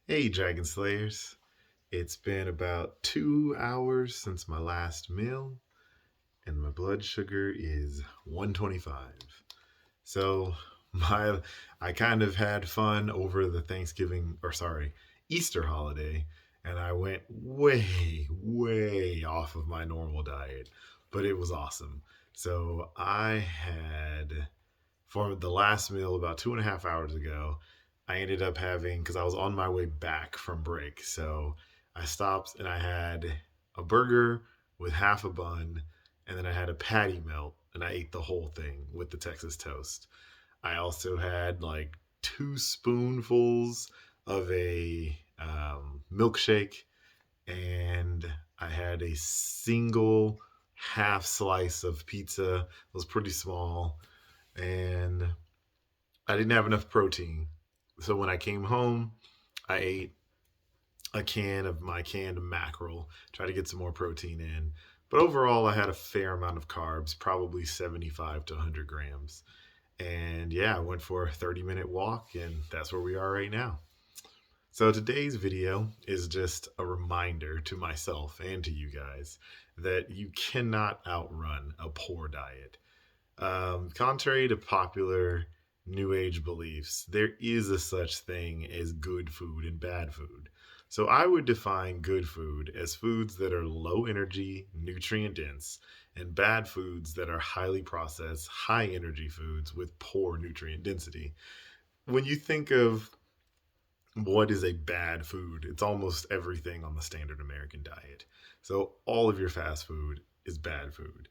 Hey, Dragon Slayers. It's been about 2 hours since my last meal, and my blood sugar is 125. So, my I kind of had fun over the Easter holiday, and I went way off of my normal diet, but it was awesome. So, I had for the last meal about 2.5 hours ago. I ended up having, because I was on my way back from break. So I stopped and I had a burger with half a bun, and then I had a patty melt, and I ate the whole thing with the Texas toast. I also had like 2 spoonfuls of a milkshake, and I had a single half slice of pizza. It was pretty small, and I didn't have enough protein. So when I came home, I ate a can of my canned mackerel, try to get some more protein in. But overall, I had a fair amount of carbs, probably 75 to 100 grams. And yeah, I went for a 30-minute walk, and that's where we are right now. So today's video is just a reminder to myself and to you guys that you cannot outrun a poor diet. Contrary to popular New Age beliefs, there is a such thing as good food and bad food. So I would define good food as foods that are low energy, nutrient dense, and bad foods that are highly processed, high energy foods with poor nutrient density. When you think of what is a bad food, it's almost everything on the standard American diet. So all of your fast food is bad food.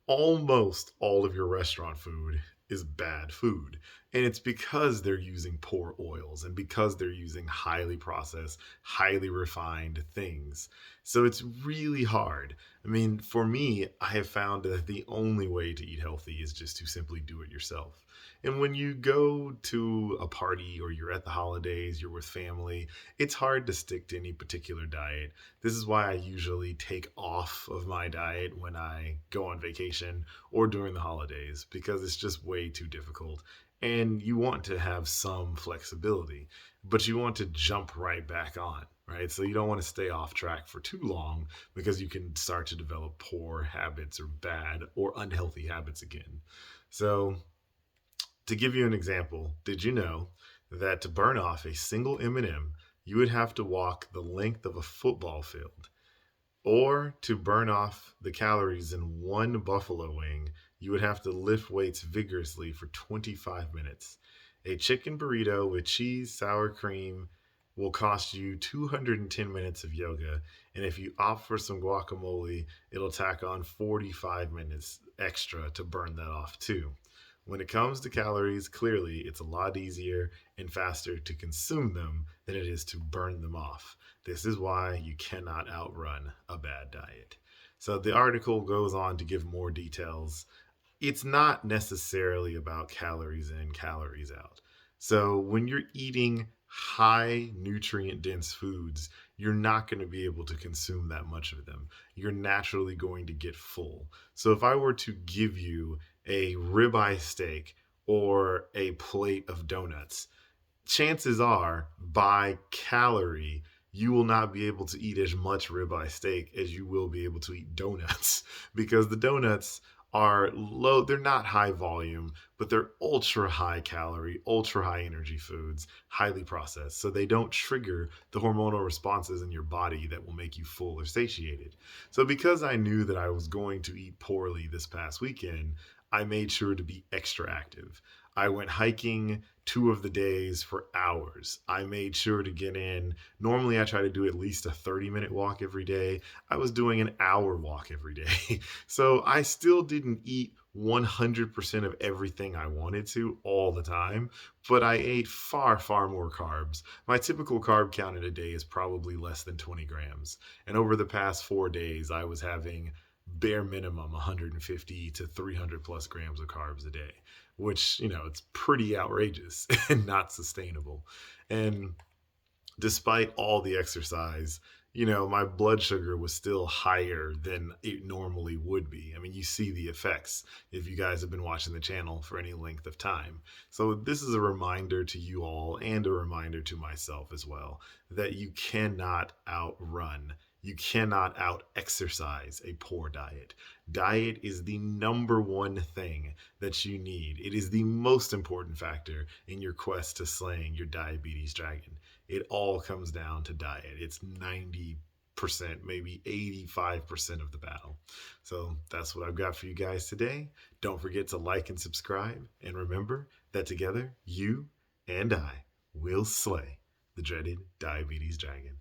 Almost all of your restaurant food is bad food. And it's because they're using poor oils and because they're using highly processed, highly refined things. So it's really hard. I mean, for me, I have found that the only way to eat healthy is just to simply do it yourself. And when you go to a party or you're at the holidays, you're with family, it's hard to stick to any particular diet. This is why I usually take off of my diet when I go on vacation or during the holidays, because it's just way too difficult. And you want to have some flexibility, but you want to jump right back on, right? So you don't want to stay off track for too long because you can start to develop poor habits or bad or unhealthy habits again. So, to give you an example, did you know that to burn off a single M&M, you would have to walk the length of a football field? Or to burn off the calories in one buffalo wing, you would have to lift weights vigorously for 25 minutes. A chicken burrito with cheese, sour cream will cost you 210 minutes of yoga. And if you opt for some guacamole, it'll tack on 45 minutes extra to burn that off too. When it comes to calories, clearly it's a lot easier and faster to consume them than it is to burn them off. This is why you cannot outrun a bad diet. So the article goes on to give more details. It's not necessarily about calories in, calories out. So when you're eating high nutrient dense foods, you're not going to be able to consume that much of them. You're naturally going to get full. So if I were to give you a ribeye steak or a plate of donuts, chances are by calorie you will not be able to eat as much ribeye steak as you will be able to eat donuts because the donuts are low, they're not high volume, but they're ultra high calorie, ultra high energy foods, highly processed, so they don't trigger the hormonal responses in your body that will make you full or satiated. So because I knew that I was going to eat poorly this past weekend, I made sure to be extra active. I went hiking 2 of the days for hours. I made sure to get in. Normally, I try to do at least a 30-minute walk every day. I was doing an hour walk every day. So I still didn't eat 100% of everything I wanted to all the time, but I ate far more carbs. My typical carb count in a day is probably less than 20 grams. And over the past 4 days, I was having bare minimum 150 to 300 plus grams of carbs a day, which, it's pretty outrageous and not sustainable. And despite all the exercise, my blood sugar was still higher than it normally would be. I mean, you see the effects if you guys have been watching the channel for any length of time. So, this is a reminder to you all and a reminder to myself as well that you cannot outrun. You cannot out exercise a poor diet. Diet is the number one thing that you need. It is the most important factor in your quest to slaying your diabetes dragon. It all comes down to diet. It's 90%, maybe 85% of the battle. So that's what I've got for you guys today. Don't forget to like and subscribe. And remember that together, you and I will slay the dreaded diabetes dragon.